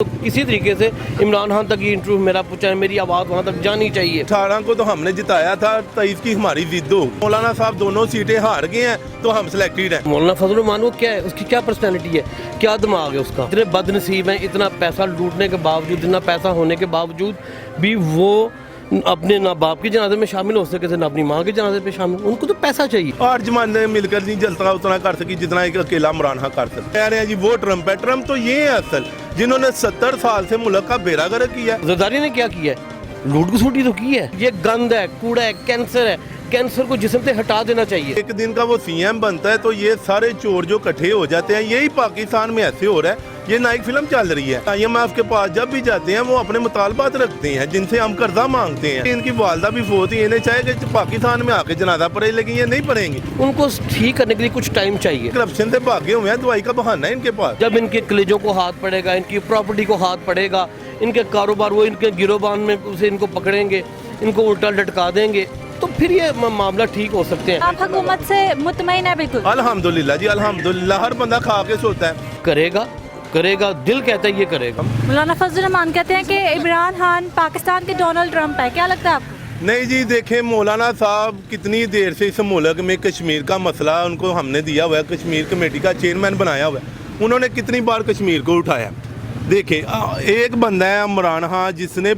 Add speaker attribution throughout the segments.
Speaker 1: تو کسی طریقے سے عمران خان تک یہ انٹرویو میرا پہنچا ہے، میری آواز وہاں تک جانی چاہیے۔
Speaker 2: 18 کو تو ہم نے جتایا تھا، 23 کی ہماری ضد ہو۔ مولانا صاحب دونوں سیٹیں ہار گئے ہیں تو ہم سلیکٹڈ ہیں۔
Speaker 1: مولانا فضل الرحمان وہ کیا ہے، اس کی کیا پرسنالٹی ہے، کیا دماغ ہے اس کا؟ اتنے بد نصیب ہیں، اتنا پیسہ لوٹنے کے باوجود، اتنا پیسہ ہونے کے باوجود بھی وہ اپنے نہ باپ کے جنازے میں شامل ہو سکے تھے نہ اپنی ماں کے جنازے پہ شامل۔ ان کو تو پیسہ چاہیے۔
Speaker 2: اور جماعتیں مل کر نہیں جلتا اتنا کر سکی جتنا ایک اکیلا عمران خان کر سکتا۔ کہہ رہے ہیں جی وہ ٹرمپ ہے، ٹرمپ تو یہ ہے اصل جنہوں نے 70 سال سے ملک کا بیڑا غرق کیا ہے۔
Speaker 1: زرداری نے کیا کیا ہے؟ لوٹ کسوٹی تو کی ہے۔ یہ گند ہے، کوڑا ہے، کینسر ہے، کینسر کو جسم سے ہٹا دینا چاہیے۔
Speaker 2: ایک دن کا وہ سی ایم بنتا ہے تو یہ سارے چور جو کٹھے ہو جاتے ہیں، یہی پاکستان میں ایسے ہو رہا ہے۔ یہ نائک فلم چل رہی ہے۔ IMF کے پاس جب بھی جاتے ہیں وہ اپنے مطالبات رکھتے ہیں جن سے ہم قرضہ مانگتے ہیں۔ ان کی والدہ بھی فوت ہوئی، انہیں چاہے کہ پاکستان میں آ کے جنازہ پڑھے، لیکن یہ نہیں پڑھیں گے۔
Speaker 1: ان کو ٹھیک کرنے کے لیے کچھ ٹائم چاہیے۔
Speaker 2: کرپشن سے بھاگے ہوئے ہیں، دوائی کا بہانہ ہے ان کے پاس۔
Speaker 1: جب ان کے کلیجوں کو ہاتھ پڑے گا، ان کی پراپرٹی کو ہاتھ پڑے گا، ان کے کاروبار وہ ان کے گروبان میں سے ان کو پکڑیں گے، ان کو الٹا لٹکا دیں گے، تو پھر یہ معاملہ ٹھیک ہو سکتے ہیں۔
Speaker 3: آپ حکومت سے مطمئن ہے؟ بالکل
Speaker 2: الحمدللہ جی، الحمدللہ۔ ہر بندہ کھا کے سوتا ہے۔
Speaker 1: کرے گا، دل کہتا ہے یہ کرے گا۔
Speaker 3: مولانا فضل الرحمان کہتے ہیں کہ عمران خان پاکستان کے ڈونلڈ ٹرمپ ہے، کیا لگتا ہے آپ کو؟
Speaker 2: نہیں جی، دیکھیں مولانا صاحب کتنی دیر سے اس ملک میں کشمیر کا مسئلہ ان کو ہم نے دیا ہوا ہے، کشمیر کمیٹی کا چیئرمین بنایا ہوا ہے، انہوں نے کتنی بار کشمیر کو اٹھایا۔ دیکھیں ایک بندہ ہے عمران خان جس نے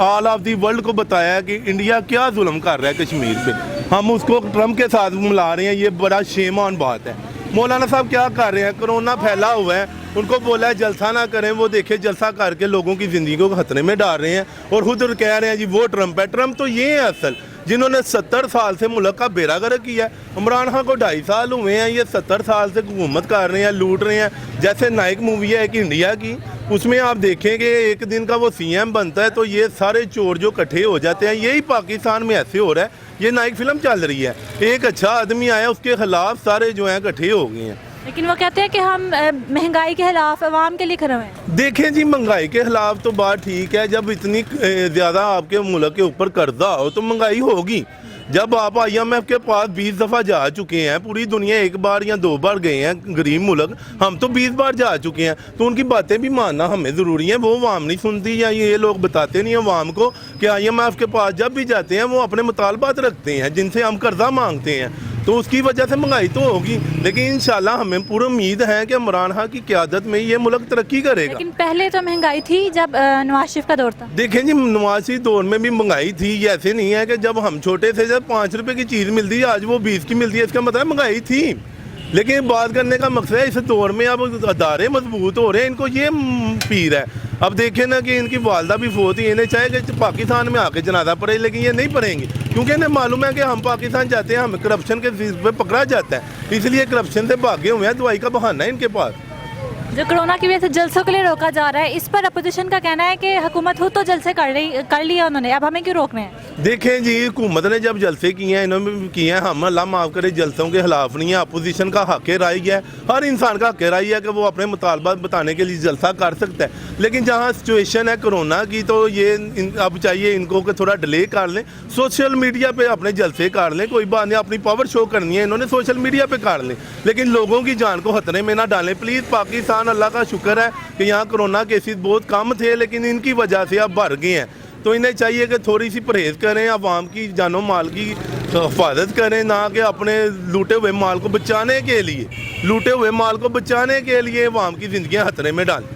Speaker 2: آل آف دی ورلڈ کو بتایا کہ انڈیا کیا ظلم کر رہا ہے کشمیر پہ، ہم اس کو ٹرمپ کے ساتھ ملا رہے ہیں، یہ بڑا شیم آن بات ہے۔ مولانا صاحب کیا کر رہے ہیں؟ کرونا پھیلا ہوا ہے، ان کو بولا ہے جلسہ نہ کریں، وہ دیکھیں جلسہ کر کے لوگوں کی زندگی کو خطرے میں ڈال رہے ہیں، اور خود کہہ رہے ہیں جی وہ ٹرمپ ہے۔ ٹرمپ تو یہ ہے اصل جنہوں نے 70 سال سے ملک کا بیڑا غرق کیا ہے۔ عمران خان کو 2.5 سال ہوئے ہیں، یہ 70 سال سے حکومت کر رہے ہیں، لوٹ رہے ہیں۔ جیسے نائک مووی ہے ایک انڈیا کی، اس میں آپ دیکھیں کہ ایک دن کا وہ سی ایم بنتا ہے تو یہ سارے چور جو کٹھے ہو جاتے ہیں، یہی پاکستان میں ایسے ہو رہا ہے۔ یہ نائک فلم چل رہی ہے، ایک اچھا آدمی آیا اس کے خلاف سارے جو ہیں کٹھے ہو گئے ہیں۔
Speaker 3: لیکن وہ کہتے ہیں کہ ہم مہنگائی کے خلاف عوام کے لیے کھڑے ہوئے ہیں۔
Speaker 2: دیکھیں جی، مہنگائی کے خلاف تو بات ٹھیک ہے، جب اتنی زیادہ آپ کے ملک کے اوپر قرضہ ہو تو مہنگائی ہوگی۔ جب آپ IMF کے پاس 20 دفعہ جا چکے ہیں، پوری دنیا ایک بار یا 2 بار گئے ہیں، غریب ملک ہم تو 20 بار جا چکے ہیں، تو ان کی باتیں بھی ماننا ہمیں ضروری ہے۔ وہ عوام نہیں سنتی، یا یہ لوگ بتاتے نہیں عوام کو کہ IMF کے پاس جب بھی جاتے ہیں وہ اپنے مطالبات رکھتے ہیں جن سے ہم قرضہ مانگتے ہیں، تو اس کی وجہ سے مہنگائی تو ہوگی، لیکن انشاءاللہ ہمیں پوری امید ہے کہ عمران خان کی قیادت میں یہ ملک ترقی کرے گا۔
Speaker 3: لیکن پہلے تو مہنگائی تھی جب نواز شریف کا دور تھا۔
Speaker 2: دیکھیں جی، نواز شریف دور میں بھی مہنگائی تھی، یہ ایسے نہیں ہے کہ جب ہم چھوٹے تھے جب 5 روپے کی چیز ملتی ہے آج وہ 20 کی ملتی ہے، اس کا مطلب مہنگائی تھی۔ لیکن بات کرنے کا مقصد ہے اس دور میں اب ادارے مضبوط ہو رہے ہیں، ان کو یہ پیر ہے۔ اب دیکھیں نا کہ ان کی والدہ بھی فوت ہوئی، انہیں چاہے کہ پاکستان میں آ کے جنازہ پڑھے، لیکن یہ نہیں پڑھیں گے کیونکہ انہیں معلوم ہے کہ ہم پاکستان جاتے ہیں ہمیں کرپشن کے پہ پکڑا جاتا ہے، اس لیے کرپشن سے بھاگے ہوئے ہیں، دوائی کا بہانہ ہے ان کے پاس۔
Speaker 3: جو کرونا کی وجہ سے جلسوں کے لیے روکا جا رہا ہے، اس پر اپوزیشن کا کہنا ہے کہ حکومت خود تو جلسے کر لیے انہوں نے، اب ہمیں کیوں روک رہے ہیں؟
Speaker 2: دیکھیں جی، حکومت نے جب جلسے کیے ہیں، انہوں نے بھی کیے ہیں، ہم اللہ معاف کرے جلسوں کے خلاف نہیں ہیں۔ اپوزیشن کا حق رائے ہے، ہر انسان کا حق رائے ہے کہ وہ اپنے مطالبات بتانے کے لیے جلسہ کر سکتا ہے، لیکن جہاں سچویشن ہے کرونا کی تو یہ اب چاہیے ان کو کہ تھوڑا ڈیلے کر لیں، سوشل میڈیا پہ اپنے جلسے کر لیں، کوئی بات نہیں، اپنی پاور شو کرنی ہے انہوں نے سوشل میڈیا پہ کر لیں، لیکن لوگوں کی جان کو خطرے میں نہ ڈالیں پلیز۔ پاکستان اللہ کا شکر ہے کہ یہاں کرونا کیسز بہت کم تھے، لیکن ان کی وجہ سے اب بڑھ گئے ہیں، تو انہیں چاہیے کہ تھوڑی سی پرہیز کریں، عوام کی جان و مال کی حفاظت کریں، نہ کہ اپنے لوٹے ہوئے مال کو بچانے کے لیے عوام کی زندگیاں خطرے میں ڈالیں۔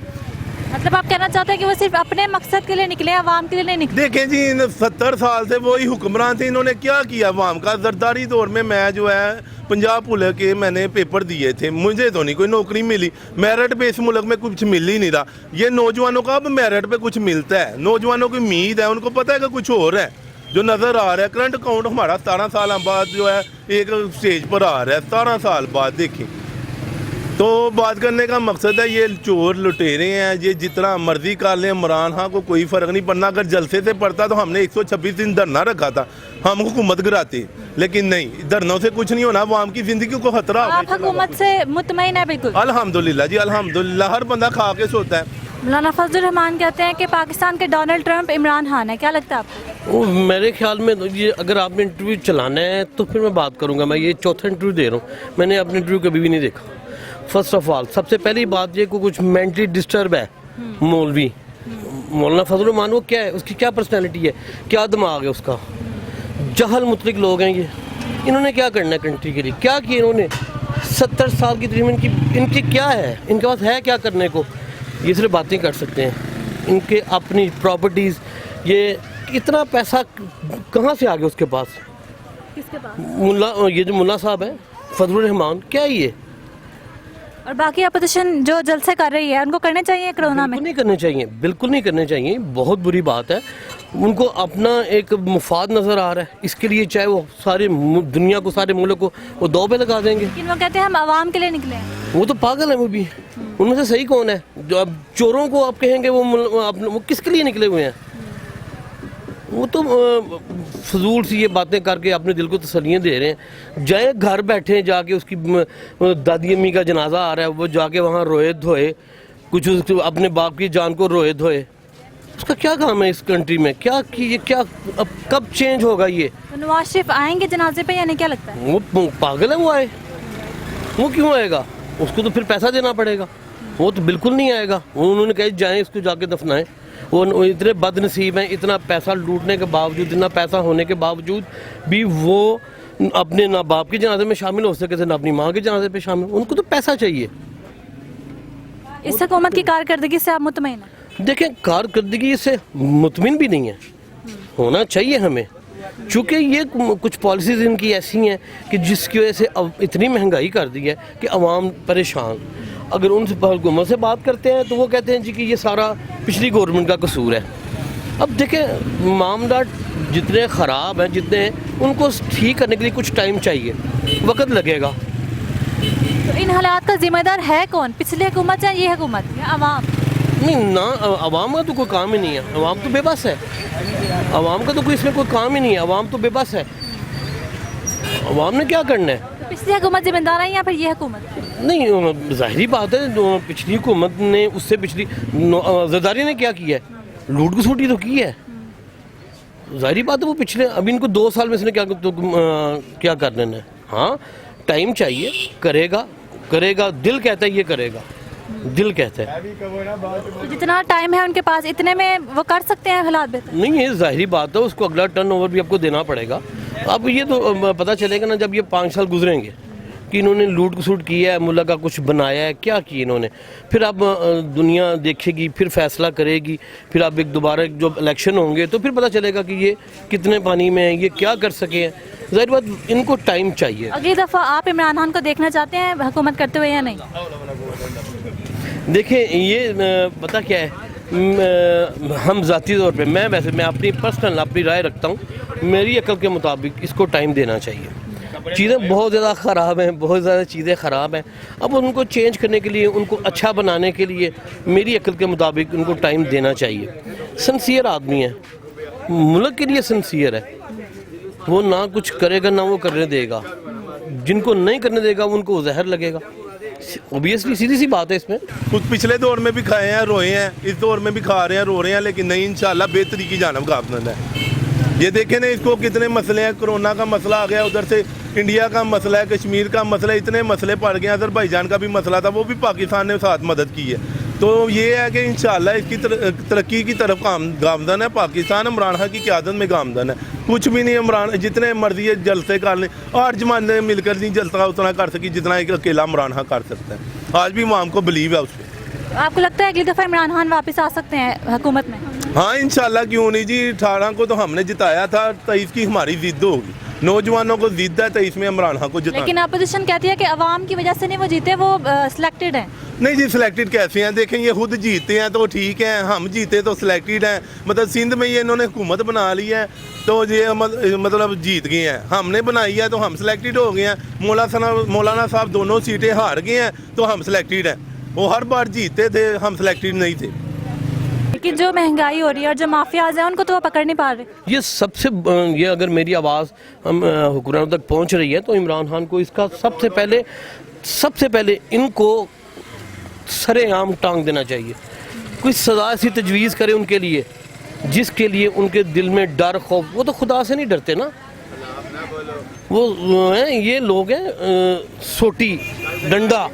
Speaker 3: مطلب آپ کہنا چاہتے ہیں کہ وہ صرف اپنے مقصد کے لیے نکلے، عوام کے لیے نہیں نکلے؟
Speaker 2: دیکھیں جی، 70 سال سے وہی حکمران تھے، انہوں نے کیا کیا عوام کا؟ زرداری دور میں جو ہے پنجاب پولیس کے میں نے پیپر دیے تھے، مجھے تو نہیں کوئی نوکری ملی، میرٹ پہ اس ملک میں کچھ مل ہی نہیں رہا۔ یہ نوجوانوں کا اب میرٹ پہ کچھ ملتا ہے، نوجوانوں کی امید ہے، ان کو پتہ ہے کہ کچھ اور ہے جو نظر آ رہا ہے۔ کرنٹ اکاؤنٹ ہمارا 17 سال بعد جو ہے ایک سٹیج پر آ رہا ہے، 17 سال بعد دیکھیں۔ تو بات کرنے کا مقصد ہے یہ چور لٹیرے ہیں، یہ جتنا مرضی کر لیں، عمران خان کو کوئی فرق نہیں پڑنا۔ اگر جلسے سے پڑتا تو ہم نے 126 دن دھرنا رکھا تھا، ہم حکومت گراتے، لیکن نہیں، دھرنوں سے کچھ نہیں ہونا، عوام کی زندگی کو خطرہ ہوگا۔
Speaker 3: آپ حکومت سے مطمئن ہے؟ بالکل
Speaker 2: الحمدللہ جی، الحمدللہ۔ ہر بندہ کھا کے سوتا ہے۔
Speaker 3: مولانا فضل الرحمان کہتے ہیں کہ پاکستان کے ڈونلڈ ٹرمپ عمران خان ہے، کیا لگتا ہے آپ کو؟
Speaker 1: میرے خیال میں یہ اگر آپ نے انٹرویو چلانا ہے تو پھر میں بات کروں گا، میں یہ چوتھا انٹرویو دے رہا ہوں، میں نے اپنے انٹرویو کبھی بھی نہیں دیکھا۔ فرسٹ آف آل سب سے پہلی بات یہ کہ کچھ مینٹلی ڈسٹرب ہے، मौलवी मौलाना फजल रहमान, वो क्या है, उसकी क्या पर्सनैलिटी है, क्या दिमाग है उसका। जहल मुतलिक लोग हैं ये। इन्होंने क्या करना है कंट्री के लिए, क्या किया इन्होंने? 70 साल की तकरीबन इनकी क्या है, इनके पास है क्या करने को? ये सिर्फ बातें कर सकते हैं। इनके अपनी प्रॉपर्टीज़, ये इतना पैसा कहाँ से आ गया उसके पास?
Speaker 3: किसके पास?
Speaker 1: मुल्ला, ये जो मुल्ला साहब है फजल रहमान, क्या है ये?
Speaker 3: और बाकी अपोजिशन जो जलसे कर रही है उनको करने चाहिए कोरोना में?
Speaker 1: बिल्कुल नहीं करने चाहिए, बिल्कुल नहीं करने चाहिए। बहुत बुरी बात है। उनको अपना एक मुफाद नज़र आ रहा है, इसके लिए चाहे वो सारे दुनिया को, सारे मुल्क को वो दो पे लगा देंगे।
Speaker 3: लेकिन वो कहते हैं हम आवाम के लिए निकले हैं।
Speaker 1: वो तो पागल है वो भी। उनमें से सही कौन है? जो अब चोरों को आप कहेंगे वो किसके लिए निकले हुए हैं? वो तो फजूल सी ये बातें करके अपने दिल को तसल्लियाँ दे रहे हैं। जाए घर बैठे जाके, उसकी दादी अम्मी का जनाजा आ रहा है, वो जाके वहाँ रोए धोए, कुछ अपने बाप की जान को रोए धोए। उसका क्या काम है इस कंट्री में? क्या कि ये क्या अब कब चेंज होगा ये?
Speaker 3: तो नवाज शरीफ आएंगे जनाजे पे या नहीं, क्या लगता है?
Speaker 1: वो पागल है, वो आए, वो क्यों आएगा? उसको तो फिर पैसा देना पड़ेगा। वो तो बिल्कुल नहीं आएगा। उन्होंने कहा जाएं इसको जाके दफनाएं। वो इतने बदनसीब हैं, इतना पैसा लूटने के बावजूद, इतना पैसा होने के बावजूद भी वो अपने ना बाप के जनाजे में शामिल हो सके थे, ना अपनी माँ के जनाजे पे शामिल। उनको तो पैसा चाहिए।
Speaker 3: इस हुकूमत की कारकर्दगी से आप मुतमईन हैं?
Speaker 1: देखें, कारकर्दगी से मुतमिन भी नहीं है, होना चाहिए हमें, चूँकि ये कुछ पॉलिसीज़ इनकी ऐसी हैं कि जिसकी वजह से अब इतनी महंगाई कर दी है कि अवाम परेशान। अगर उनसे हुकूमत से बात करते हैं तो वो कहते हैं जी कि ये सारा पिछली गवर्नमेंट का कसूर है। अब देखें, मामला जितने ख़राब हैं, जितने उनको ठीक करने के लिए कुछ टाइम चाहिए, वक्त लगेगा।
Speaker 3: तो इन हालात का जिम्मेदार है कौन? पिछली हुकूमत या ये हुकूमत या अवाम?
Speaker 1: नहीं ना, अवाम का तो कोई काम ही नहीं है। अवाम तो बेबस है। अवाम का तो कोई इसमें कोई काम ही नहीं है। अवाम तो बेबस है। अवाम ने क्या करना है?
Speaker 3: पिछली हुकूमत जिम्मेदार है या फिर ये हुकूमत?
Speaker 1: नहीं, जाहिर बात है, जो पिछली हुकूमत ने, उससे पिछली जरदारी ने क्या किया है? लूट घसोटी तो की है। जाहिर बात है वो पिछले, अभी इनको 2 साल में इसने क्या कर लेना है? हाँ, टाइम चाहिए, करेगा। दिल कहता है ये करेगा, दिल कहता है।
Speaker 3: तो जितना टाइम है उनके पास, इतने में वो कर सकते हैं हालात बेहतर?
Speaker 1: नहीं, ये जाहिर बात है, उसको अगला टर्न ओवर भी आपको देना पड़ेगा। अब ये तो पता चलेगा ना जब ये 5 साल गुजरेंगे कि इन्होंने लूट खसूट किया है, मुल्क का कुछ बनाया है, क्या किया इन्होंने। फिर अब दुनिया देखेगी, फिर फैसला करेगी, फिर अब एक दोबारा जो इलेक्शन होंगे तो फिर पता चलेगा कि ये कितने पानी में है, ये क्या कर सके हैं। जाहिर बात, इनको टाइम चाहिए।
Speaker 3: अगली दफ़ा आप इमरान खान को देखना चाहते हैं हुकूमत करते हुए या नहीं?
Speaker 1: देखें, ये पता क्या है, हम ज़ाती तौर पे, मैं अपनी पर्सनल अपनी राय रखता हूँ। मेरी अकल के मुताबिक इसको टाइम देना चाहिए। चीज़ें बहुत ज़्यादा ख़राब हैं, बहुत ज़्यादा चीज़ें ख़राब हैं। अब उनको चेंज करने के लिए, उनको अच्छा बनाने के लिए मेरी अकल के मुताबिक उनको टाइम देना चाहिए। सिंसियर आदमी है, मुल्क के लिए सिंसियर है। वो ना कुछ करेगा ना वो करने देगा। जिनको नहीं करने देगा उनको जहर लगेगा। ओबियसली सीधी सी बात है इसमें।
Speaker 2: कुछ पिछले दौर में भी खाए हैं, रोए हैं, इस दौर में भी खा रहे हैं, रो रहे हैं, लेकिन नहीं, इंशाल्लाह बेहतरी की जानब गामज़द है। ये देखें ना, इसको कितने मसले हैं। कोरोना का मसला आ गया, उधर से इंडिया का मसला है, कश्मीर का मसला है, इतने मसले पड़ गए। अज़रबैजान का भी मसला था, वो भी पाकिस्तान ने साथ मदद की है। तो ये है कि इंशाल्लाह इसकी तरक्की की तरफ गामज़न है पाकिस्तान। इमरान खान की क़यादत में गामज़न है। कुछ भी नहीं, इमरान जितने मर्जी जलसे कर लें, 8 जमाने मिलकर नहीं जलसा उतना कर सकी जितना एक अकेला इमरान खान कर सकता है। आज भी आवाम को बिलीव है उस पर।
Speaker 3: आपको लगता है अगली दफ़ा इमरान खान वापस आ सकते हैं हुकूमत में?
Speaker 2: हाँ, इंशाल्लाह, क्यों नहीं जी। 18 को तो हमने जिताया था, 23 की हमारी जिद होगी। नौजवानों को जिद है, 23 में इमरान खान को जिताना।
Speaker 3: लेकिन अपोजिशन कहती है कि अवाम की वजह से नहीं वो जीते, वो सिलेक्टेड हैं।
Speaker 2: नहीं जी, सिलेक्टेड कैसे हैं? देखें, ये खुद जीते हैं तो ठीक है, हम जीते तो सिलेक्टेड हैं। मतलब सिंध में ये इन्होंने हुकूमत बना ली है तो ये मतलब जीत गए हैं। हमने बनाई है तो हम सिलेक्टेड हो गए हैं। मौलाना साहब दोनों सीटें हार गए हैं तो हम सिलेक्टेड हैं। वो हर बार जीते थे, हम सिलेक्टेड नहीं थे।
Speaker 3: लेकिन जो महंगाई हो रही है और जो माफियाज हैं उनको तो वो पकड़ नहीं पा रहे।
Speaker 1: ये सबसे, ये अगर मेरी आवाज़ हम हुक्मरानों तक पहुंच रही है तो इमरान खान को इसका सबसे पहले इनको सरेआम टांग देना चाहिए। कोई सज़ा ऐसी तजवीज़ करे उनके लिए जिसके लिए उनके दिल में डर खौफ, वो तो खुदा से नहीं डरते ना। वो हैं, ये लोग हैं सोटी डंडा,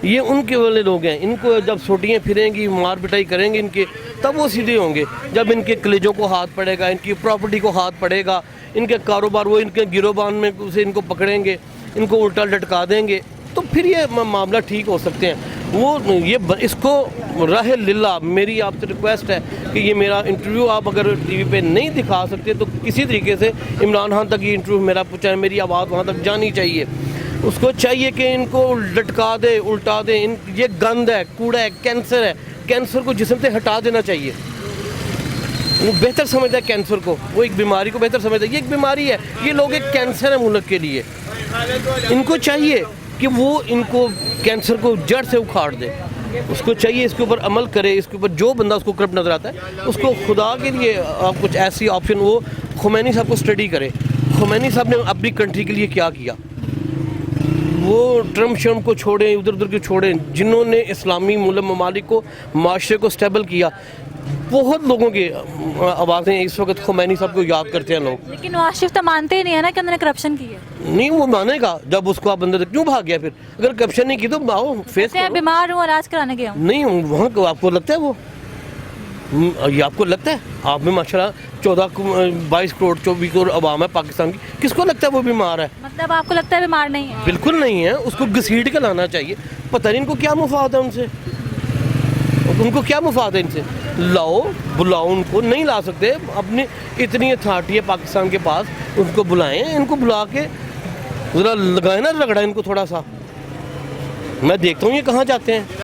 Speaker 1: ये उनके वाले लोग हैं। इनको जब सोटियाँ फिरेंगी, मार पिटाई करेंगे इनके, तब वो सीधे होंगे। जब इनके कलेजों को हाथ पड़ेगा, इनकी प्रॉपर्टी को हाथ पड़ेगा, इनके कारोबार, वो इनके गिरोबान में से इनको पकड़ेंगे, इनको उल्टा लटका देंगे, तो फिर ये मामला ठीक हो सकते हैं। वो ये इसको राह लिल्ला मेरी आपसे रिक्वेस्ट है कि ये मेरा इंटरव्यू आप अगर टीवी पे नहीं दिखा सकते तो किसी तरीके से इमरान खान तक ये इंटरव्यू मेरा पहुँचाए, मेरी आवाज़ वहाँ तक जानी चाहिए। उसको चाहिए कि इनको लटका दे, उल्टा दे। ये गंद है, कूड़ा है, कैंसर है। कैंसर को जिस्म से हटा देना चाहिए। वो बेहतर समझता है कैंसर को, वो एक बीमारी को बेहतर समझता है। ये एक बीमारी है, ये लोग एक कैंसर है मुल्क के लिए। इनको चाहिए कि वो इनको कैंसर को जड़ से उखाड़ दे। उसको चाहिए इसके ऊपर अमल करे, इसके ऊपर जो बंदा उसको करप्ट नज़र आता है उसको खुदा के लिए आप कुछ ऐसी ऑप्शन, वो खुमैनी साहब को स्टडी करे। खुमैनी साहब ने अपनी कंट्री के लिए क्या किया, वो ट्रम्प शर्म को छोड़ें, उधर उधर को छोड़ें, जिन्होंने इस्लामी मुल्क ममालिक को, माशरे को स्टेबल किया। बहुत लोगों की आवाज़ें इस वक्त खुमैनी साहब को याद करते हैं लोग।
Speaker 3: लेकिन नवाज शरीफ तो मानते ही नहीं है ना कि उन्होंने करप्शन की है।
Speaker 1: नहीं, वो मानेगा जब उसको आप अंदर क्यों भाग गया फिर? अगर करप्शन नहीं की तो आओ फेस
Speaker 3: मैं
Speaker 1: करो।
Speaker 3: बीमार हूँ, इलाज कराने गया हूँ।
Speaker 1: नहीं, वहाँ को आपको लगता है वो, ये आपको लगता है? आप में माशाल्लाह 22 करोड़ 24 करोड़ आवाम है पाकिस्तान की, किसको लगता है वो बीमार है?
Speaker 3: मतलब आपको लगता है बीमार नहीं है?
Speaker 1: बिल्कुल नहीं है। उसको घसीट के लाना चाहिए। पता नहीं इनको क्या मुफाद है उनसे, उनको क्या मुफाद है इनसे? लाओ, बुलाओ उनको। नहीं ला सकते, अपनी इतनी अथॉरिटी है पाकिस्तान के पास, उनको बुलाएं। इनको बुला के ज़रा लगाए ना रगड़ा इनको थोड़ा सा। मैं देखता हूँ ये कहाँ जाते हैं।